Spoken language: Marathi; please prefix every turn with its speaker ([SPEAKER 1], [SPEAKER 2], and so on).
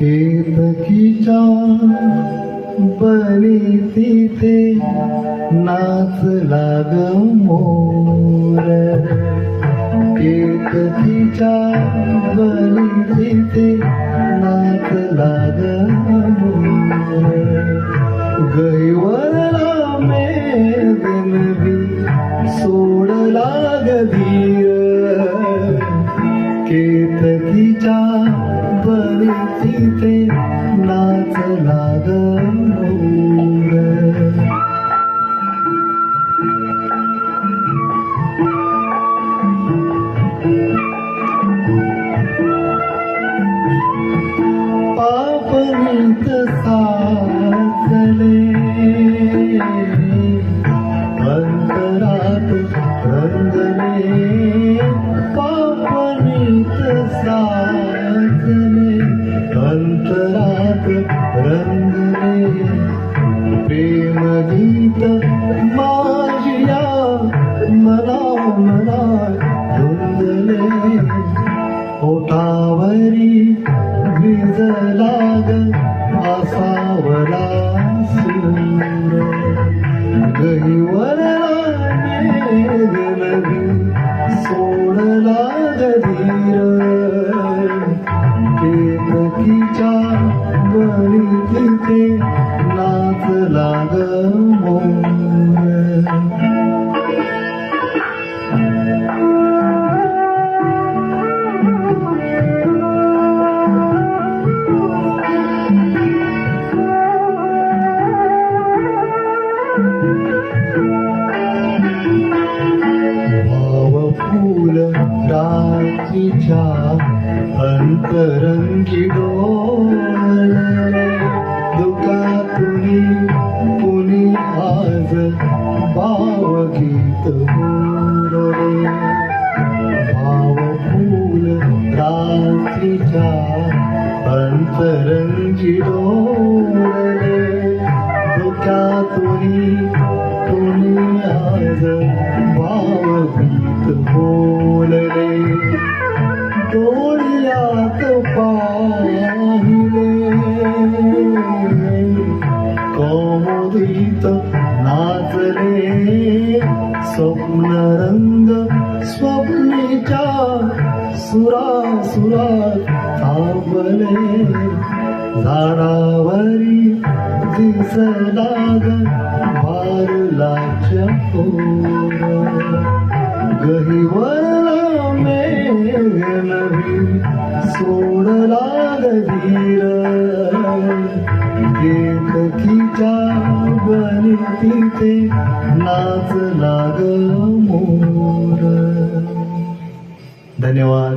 [SPEAKER 1] केतकीच्या बनी तिथे नाचला ग मोर. केतकीच्या बनी तिथे नाचला ग मोर. गैवरला मेघनबी सोडला ग धीर. केतकीच्या बनी तिथे नाचला ग मोर. पापनीत साचले अंतरात रंगले. पापनीत साचले अंतरात रंगले. प्रेमगीत माझिया मना मना धुंदले. ओठावरी भिजला ग आसावला सूर. गहिवरला मेघनबी सोडला ग धीर. केतकीच्या बनी तिथे नाचला ग मोर. फूल रात्रीच्या अंतरंगी डोलले. दुःखातुनी कुणी आज भावगीत बोलले. भावफूल रात्रीच्या अंतरंगी डोलले. दुःखातुनी कुणी आज भावगीत बोलले. डोळ्यात पाहिले कौमुदीत नाचले. स्वप्नरंग स्वप्नीच्या सुरासुरात थांबले. झाडावरी दिसला ग भारलाच्या पोर. गहिवरला मेघनबी सोडला ग धीर. केतकीच्या बनी तिथे नाचला ग मोर. धन्यवाद.